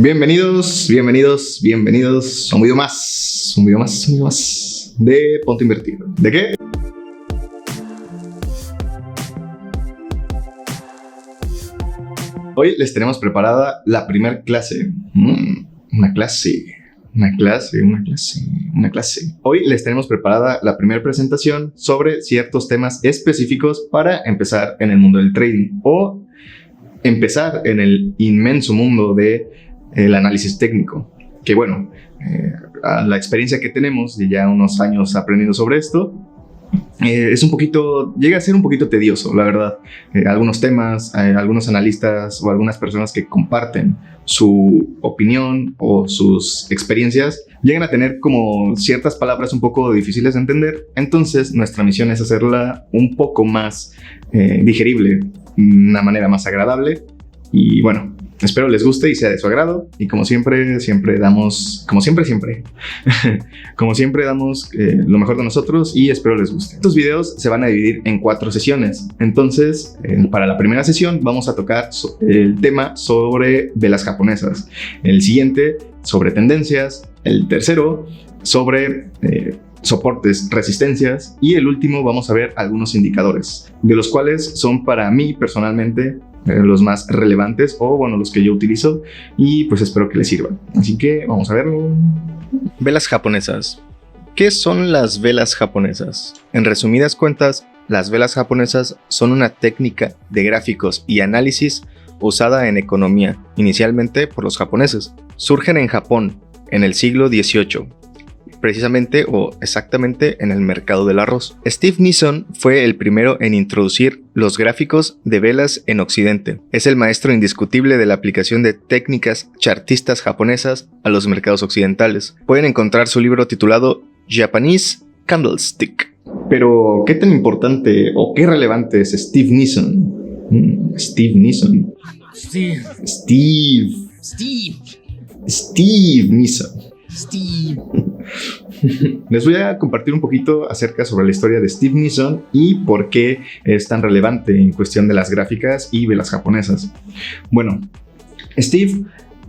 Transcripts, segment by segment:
Bienvenidos a un video más de Ponto Invertido. ¿De qué? Hoy les tenemos preparada la primera clase. Una clase. Hoy les tenemos preparada la primera presentación sobre ciertos temas específicos para empezar en el mundo del trading o empezar en el inmenso mundo del análisis técnico. Que bueno, a la experiencia que tenemos de ya unos años aprendiendo sobre esto, llega a ser un poquito tedioso, la verdad. Algunos temas, algunos analistas o algunas personas que comparten su opinión o sus experiencias llegan a tener como ciertas palabras un poco difíciles de entender. Entonces nuestra misión es hacerla un poco más digerible, una manera más agradable. Y bueno, espero les guste y sea de su agrado. Y como siempre damos lo mejor de nosotros y espero les guste. Estos videos se van a dividir en 4 sesiones. Entonces, para la primera sesión vamos a tocar el tema sobre velas japonesas. El siguiente, sobre tendencias. El tercero, sobre soportes, resistencias. Y el último, vamos a ver algunos indicadores, de los cuales son para mí personalmente los más relevantes o bueno, los que yo utilizo y pues espero que les sirvan. Así que vamos a verlo. Velas japonesas. ¿Qué son las velas japonesas? En resumidas cuentas, las velas japonesas son una técnica de gráficos y análisis usada en economía, inicialmente por los japoneses. Surgen en Japón en el siglo XVIII. Precisamente o exactamente en el mercado del arroz. Steve Nissen fue el primero en introducir los gráficos de velas en Occidente. Es el maestro indiscutible de la aplicación de técnicas chartistas japonesas a los mercados occidentales. Pueden encontrar su libro titulado Japanese Candlestick. Pero, ¿qué tan importante o qué relevante es Steve Nissen? Steve Nissen. Steve Nissen. Les voy a compartir un poquito acerca sobre la historia de Steve Nissen y por qué es tan relevante en cuestión de las gráficas y velas japonesas. Bueno, Steve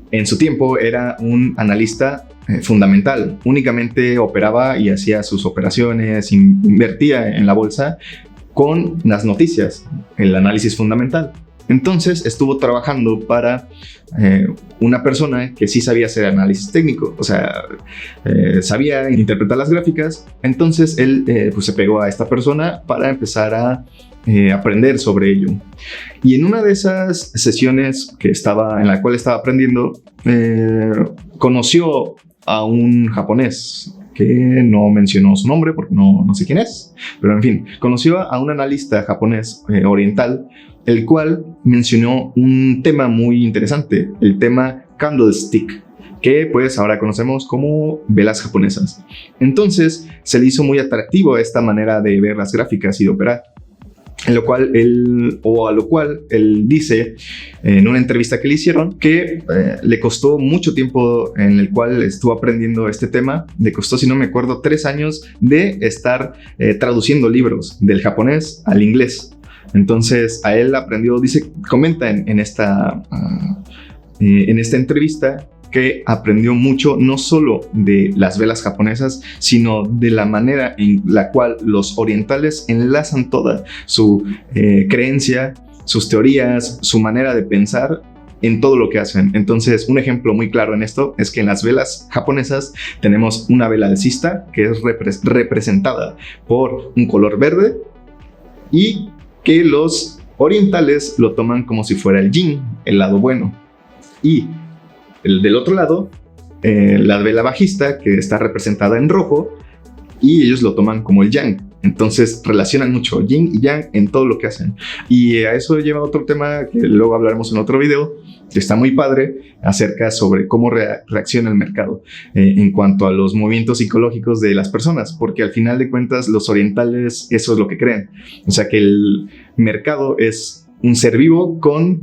en su tiempo era un analista fundamental. Únicamente operaba y hacía sus operaciones, invertía en la bolsa con las noticias, el análisis fundamental. Entonces estuvo trabajando para una persona que sí sabía hacer análisis técnico, o sea, sabía interpretar las gráficas. Entonces él pues se pegó a esta persona para empezar a aprender sobre ello. Y en una de esas sesiones en la cual estaba aprendiendo, conoció a un japonés que no mencionó su nombre porque no sé quién es, pero en fin, conoció a un analista japonés oriental, el cual mencionó un tema muy interesante, el tema candlestick, que pues ahora conocemos como velas japonesas. Entonces se le hizo muy atractivo esta manera de ver las gráficas y de operar, a lo cual él dice en una entrevista que le hicieron que le costó mucho tiempo en el cual estuvo aprendiendo este tema. Le costó, si no me acuerdo, 3 años de estar traduciendo libros del japonés al inglés. Entonces a él aprendió, comenta en esta entrevista que aprendió mucho no solo de las velas japonesas, sino de la manera en la cual los orientales enlazan toda su creencia, sus teorías, su manera de pensar en todo lo que hacen. Entonces, un ejemplo muy claro en esto es que en las velas japonesas tenemos una vela alcista que es representada por un color verde y que los orientales lo toman como si fuera el yin, el lado bueno. Y del otro lado, la vela bajista, que está representada en rojo, y ellos lo toman como el yang. Entonces relacionan mucho yin y yang en todo lo que hacen. Y a eso lleva otro tema que luego hablaremos en otro video, que está muy padre, acerca sobre cómo reacciona el mercado en cuanto a los movimientos psicológicos de las personas, porque al final de cuentas los orientales eso es lo que creen. O sea que el mercado es un ser vivo con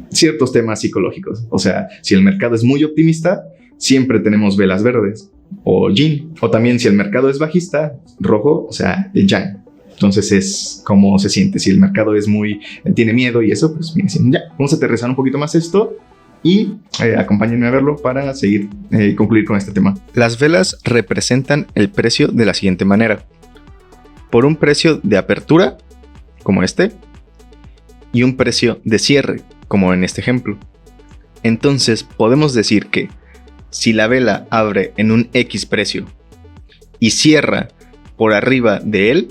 ciertos temas psicológicos. O sea, si el mercado es muy optimista, siempre tenemos velas verdes o yin, o también si el mercado es bajista, rojo, o sea, el yang. Entonces es como se siente. Si el mercado es tiene miedo y eso, pues ya, vamos a aterrizar un poquito más esto y acompáñenme a verlo para seguir concluir con este tema. Las velas representan el precio de la siguiente manera: por un precio de apertura, como este, y un precio de cierre, como en este ejemplo. Entonces podemos decir que si la vela abre en un X precio y cierra por arriba de él,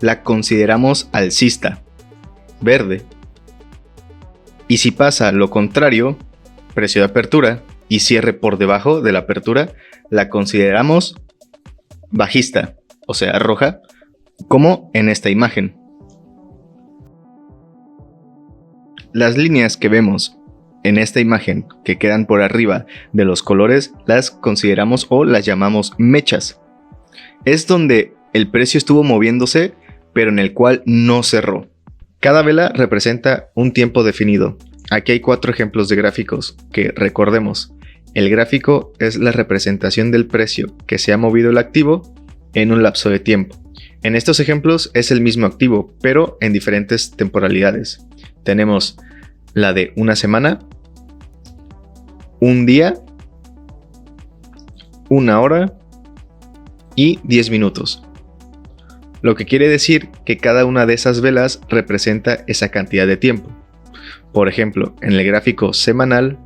la consideramos alcista, verde. Y si pasa lo contrario, precio de apertura, y cierre por debajo de la apertura, la consideramos bajista, o sea, roja, como en esta imagen. Las líneas que vemos en esta imagen que quedan por arriba de los colores las consideramos o las llamamos mechas. Es donde el precio estuvo moviéndose, pero en el cual no cerró. Cada vela representa un tiempo definido. Aquí hay 4 ejemplos de gráficos que recordemos. El gráfico es la representación del precio que se ha movido el activo en un lapso de tiempo. En estos ejemplos es el mismo activo, pero en diferentes temporalidades. Tenemos la de una semana, un día, una hora y 10 minutos. Lo que quiere decir que cada una de esas velas representa esa cantidad de tiempo. Por ejemplo, en el gráfico semanal,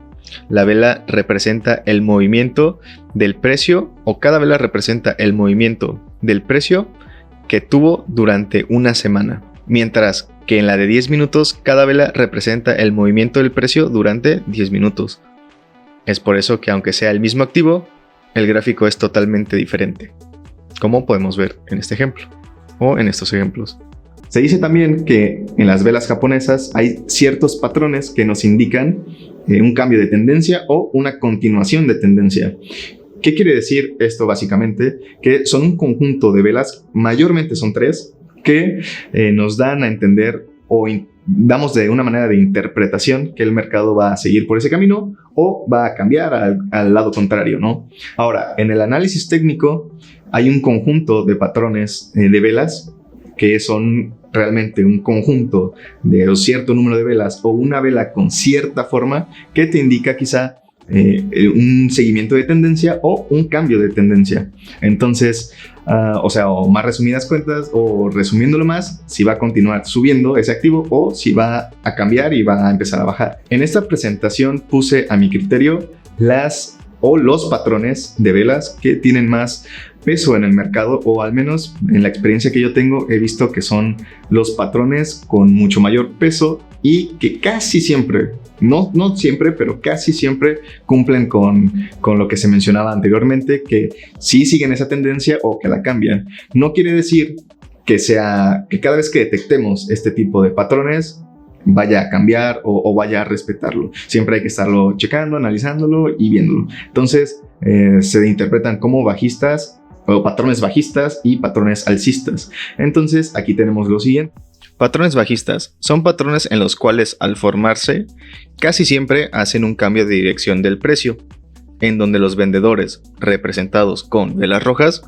la vela representa el movimiento del precio, o cada vela representa el movimiento del precio que tuvo durante una semana. Mientras que en la de 10 minutos, cada vela representa el movimiento del precio durante 10 minutos. Es por eso que aunque sea el mismo activo, el gráfico es totalmente diferente, como podemos ver en este ejemplo, o en estos ejemplos. Se dice también que en las velas japonesas hay ciertos patrones que nos indican un cambio de tendencia o una continuación de tendencia. ¿Qué quiere decir esto básicamente? Que son un conjunto de velas, mayormente son 3, que nos dan a entender o damos de una manera de interpretación que el mercado va a seguir por ese camino o va a cambiar al lado contrario, ¿no? Ahora, en el análisis técnico hay un conjunto de patrones de velas que son realmente un conjunto de un cierto número de velas o una vela con cierta forma que te indica quizá un seguimiento de tendencia o un cambio de tendencia. Entonces, o más resumidas cuentas, o resumiéndolo más, si va a continuar subiendo ese activo o si va a cambiar y va a empezar a bajar. En esta presentación puse a mi criterio los patrones de velas que tienen más peso en el mercado, o al menos en la experiencia que yo tengo he visto que son los patrones con mucho mayor peso y que casi siempre, no siempre, pero casi siempre cumplen con lo que se mencionaba anteriormente, que sí siguen esa tendencia o que la cambian. No quiere decir que cada vez que detectemos este tipo de patrones vaya a cambiar o vaya a respetarlo. Siempre hay que estarlo checando, analizándolo y viéndolo. Entonces se interpretan como bajistas o patrones bajistas y patrones alcistas. Entonces aquí tenemos lo siguiente. Patrones bajistas son patrones en los cuales al formarse casi siempre hacen un cambio de dirección del precio, en donde los vendedores, representados con velas rojas,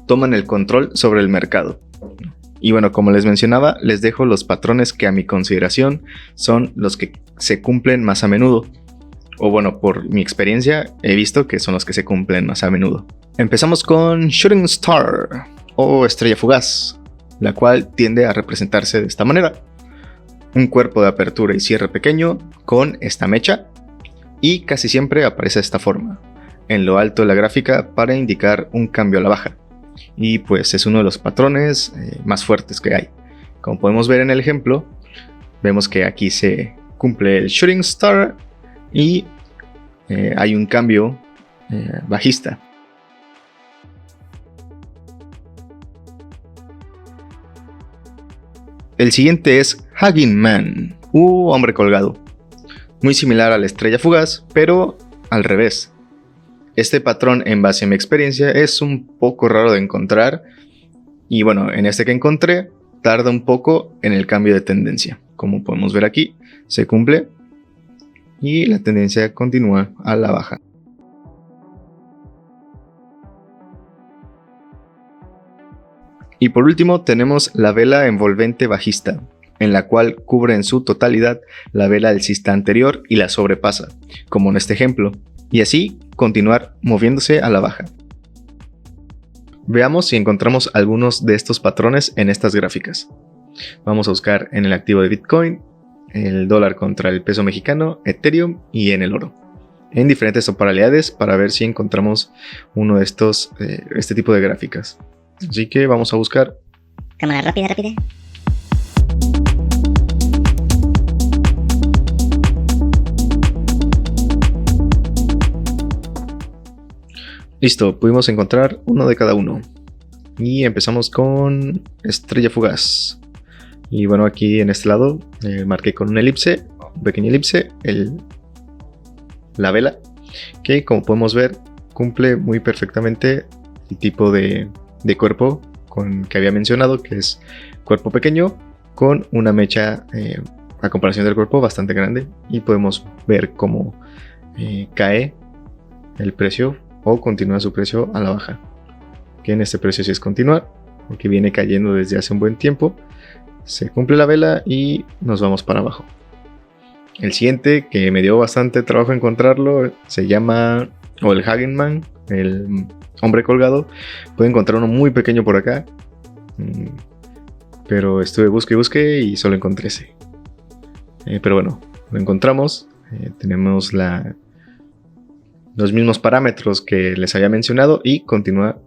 toman el control sobre el mercado. Y bueno, como les mencionaba, les dejo los patrones que a mi consideración son los que se cumplen más a menudo. O bueno, por mi experiencia he visto que son los que se cumplen más a menudo. Empezamos con Shooting Star o estrella fugaz, la cual tiende a representarse de esta manera: un cuerpo de apertura y cierre pequeño con esta mecha, y casi siempre aparece de esta forma, en lo alto de la gráfica, para indicar un cambio a la baja. Y pues es uno de los patrones más fuertes que hay. Como podemos ver en el ejemplo, vemos que aquí se cumple el Shooting Star y hay un cambio bajista. El siguiente es Hugging Man, hombre colgado. Muy similar a la estrella fugaz, pero al revés. Este patrón, en base a mi experiencia, es un poco raro de encontrar. Y bueno, en este que encontré, tarda un poco en el cambio de tendencia. Como podemos ver aquí, se cumple y la tendencia continúa a la baja. Y por último tenemos la vela envolvente bajista, en la cual cubre en su totalidad la vela alcista anterior y la sobrepasa, como en este ejemplo, y así continuar moviéndose a la baja. Veamos si encontramos algunos de estos patrones en estas gráficas. Vamos a buscar en el activo de Bitcoin, el dólar contra el peso mexicano, Ethereum y en el oro, en diferentes temporalidades para ver si encontramos uno de estos, este tipo de gráficas. Así que vamos a buscar. Cámara rápida. Listo, pudimos encontrar uno de cada uno. Y empezamos con estrella fugaz. Y bueno, aquí en este lado marqué con un elipse, un pequeño elipse, la vela, que como podemos ver cumple muy perfectamente el tipo de cuerpo que había mencionado, que es cuerpo pequeño con una mecha a comparación del cuerpo bastante grande, y podemos ver cómo cae el precio o continúa su precio a la baja, que en este precio sí es continuar porque viene cayendo desde hace un buen tiempo. Se cumple la vela y nos vamos para abajo. El siguiente, que me dio bastante trabajo encontrarlo, se llama el Hagenman, el hombre colgado. Puedo encontrar uno muy pequeño por acá, pero estuve busque y solo encontré ese. Pero bueno, lo encontramos. Tenemos los mismos parámetros que les había mencionado y continúa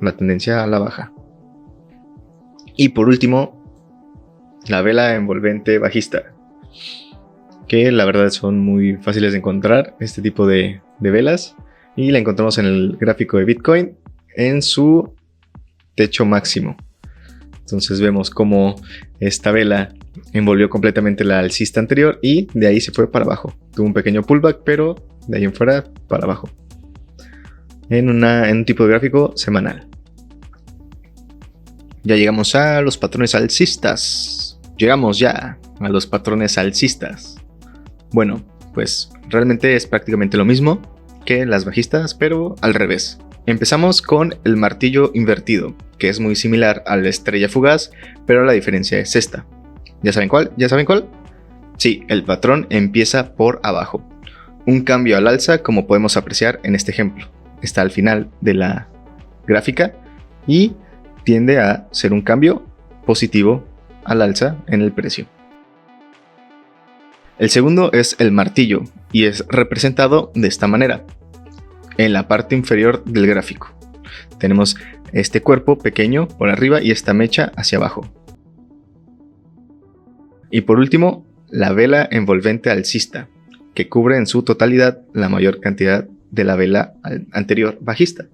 la tendencia a la baja. Y por último, la vela envolvente bajista, que la verdad son muy fáciles de encontrar este tipo de velas, y la encontramos en el gráfico de Bitcoin en su techo máximo. Entonces vemos cómo esta vela envolvió completamente la alcista anterior y de ahí se fue para abajo. Tuvo un pequeño pullback, pero de ahí en fuera para abajo, en un tipo de gráfico semanal. Ya llegamos a los patrones alcistas. Bueno, pues realmente es prácticamente lo mismo que las bajistas, pero al revés. Empezamos con el martillo invertido, que es muy similar a la estrella fugaz, pero la diferencia es esta. ¿Ya saben cuál? Sí, el patrón empieza por abajo. Un cambio al alza, como podemos apreciar en este ejemplo. Está al final de la gráfica y tiende a ser un cambio positivo al alza en el precio. El segundo es el martillo y es representado de esta manera. En la parte inferior del gráfico tenemos este cuerpo pequeño por arriba y esta mecha hacia abajo. Y por último, la vela envolvente alcista, que cubre en su totalidad la mayor cantidad de la vela anterior bajista,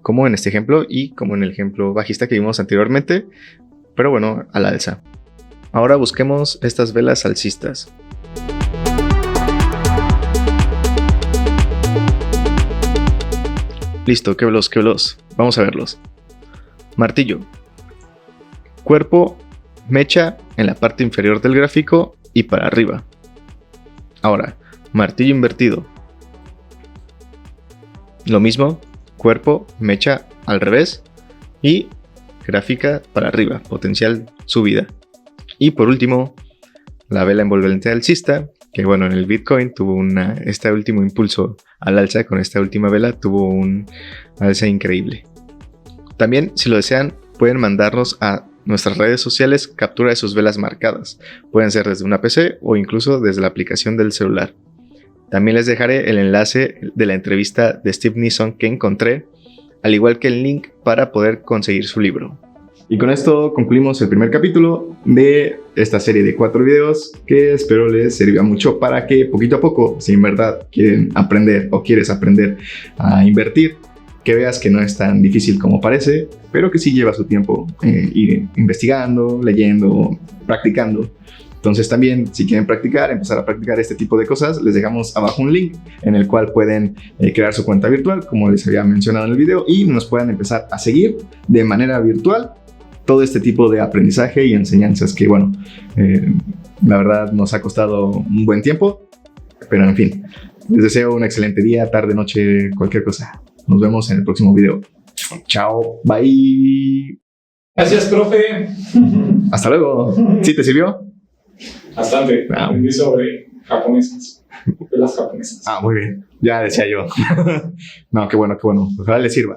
como en este ejemplo y como en el ejemplo bajista que vimos anteriormente, pero bueno, al alza. Ahora busquemos estas velas alcistas. Listo, qué veloz. Vamos a verlos. Martillo. Cuerpo, mecha en la parte inferior del gráfico y para arriba. Ahora, martillo invertido. Lo mismo, cuerpo, mecha al revés y gráfica para arriba, potencial subida. Y por último, la vela envolvente alcista, que bueno, en el Bitcoin tuvo este último impulso al alza con esta última vela, tuvo un alza increíble. También, si lo desean, pueden mandarnos a nuestras redes sociales captura de sus velas marcadas. Pueden ser desde una PC o incluso desde la aplicación del celular. También les dejaré el enlace de la entrevista de Steve Nissen que encontré, al igual que el link para poder conseguir su libro. Y con esto concluimos el primer capítulo de esta serie de 4 videos que espero les sirva mucho para que poquito a poco, si en verdad quieren aprender o quieres aprender a invertir, que veas que no es tan difícil como parece, pero que sí lleva su tiempo ir investigando, leyendo, practicando. Entonces también, si quieren empezar a practicar este tipo de cosas, les dejamos abajo un link en el cual pueden crear su cuenta virtual, como les había mencionado en el video, y nos puedan empezar a seguir de manera virtual todo este tipo de aprendizaje y enseñanzas que, bueno, la verdad nos ha costado un buen tiempo, pero en fin, les deseo un excelente día, tarde, noche, cualquier cosa. Nos vemos en el próximo video. Chao, bye. Gracias, profe. Hasta luego. ¿Sí te sirvió? Bastante. Aprendí sobre japonesas. Las japonesas. Muy bien. Ya decía yo. No, qué bueno, qué bueno. Ojalá le sirva.